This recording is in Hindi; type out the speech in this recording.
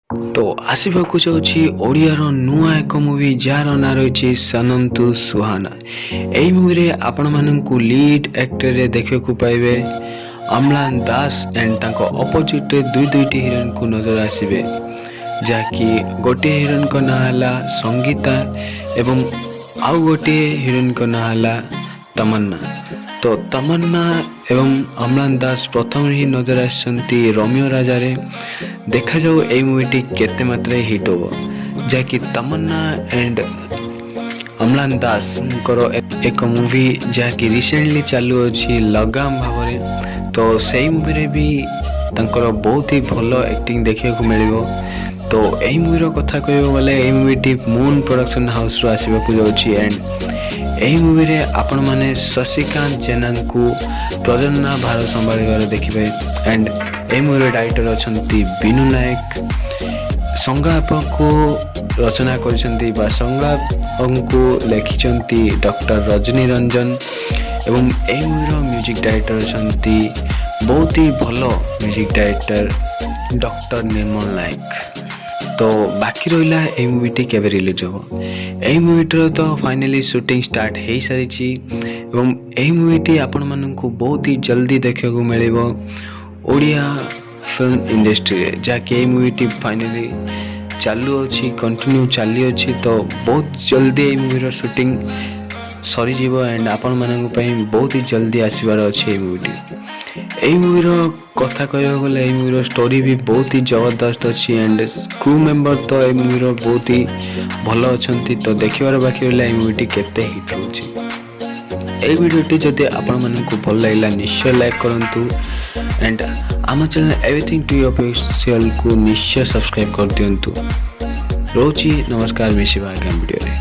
तो आसवाक जाऊँगी ओडियार नुआ एक मूवी जार ना रही सनंतु सुहाना। यही मूवी आपण मानू लीड एक्टर रे देखा पाइबे अम्लान दास एंड तांको अपोजिट रे दुईटी हिरोइन को नजर आसबे जहाँकि गोटे हिरोइन को ना हला संगीता एवं आउ गोटे हिरोइन को ना हला तमन्ना। तो तमन्ना एवं अम्लान दास प्रथम ही नजर आसती रोमियो राजा रे। देखा जाऊ ए मूवी केते मात्रा हिट हो जहाँकि तमन्ना एंड अम्लान दास एक मूवी जहाँकि रिसेंटली चालू अच्छी लगाम भाव तो सही मूवी रे भी तंकर बहुत ही भल एक्टिंग देखा मिलो। तो यही मूवी कथा कह गले यही मूवी मून प्रोडक्शन हाउस रो आसवाक जाउछि एंड यही मूवी रे आपण माने शशिकांत जेना को प्रजनना भार संभाल देखिए एंड यही मूवी डायरेक्टर अच्छी बिनु नायक। संलाप को रचना करछंती बा संलाप को लिखिछंती डॉक्टर रजनी रंजन एवं यही मूवी म्यूजिक डायरेक्टर अच्छी बहुत ही भल म्यूजिक डायरेक्टर डॉक्टर निर्मल नायक। तो बाकी रहा यही मूवी केबे रिलीज हो यही मूवी तो फाइनली शूटिंग स्टार्ट हो सारी एवं यही मूवी आपण मानू बहुत ही जल्दी देखा मिल ओडिया फिल्म इंडस्ट्री रे जहाँकि यही मूवी फाइनली चालू अच्छी कंटिन्यू चली अच्छी। तो बहुत जल्दी यही मूवी शूटिंग सरी एंड आपण मानू बहुत ही जल्दी आसबार अच्छे यही मूवी। यही मूवी कथा कह गले यही मूवी स्टोरी भी बहुत ही जबरदस्त अच्छी एंड क्रू मेंबर तो यही मूवी बहुत ही भल अच्छा। तो देखिबार बाकी रहा यही मूवी केते हिट होची। यही वीडियोटी जदि आपण मानकु भल लागला निश्चय लाइक करंतु एंड आम चैनल एवरीथिंग टू ऑफिशियल को निश्चय सब्सक्राइब कर दियंतु। रोची नमस्कार मिसिबा आगामी वीडियो रे।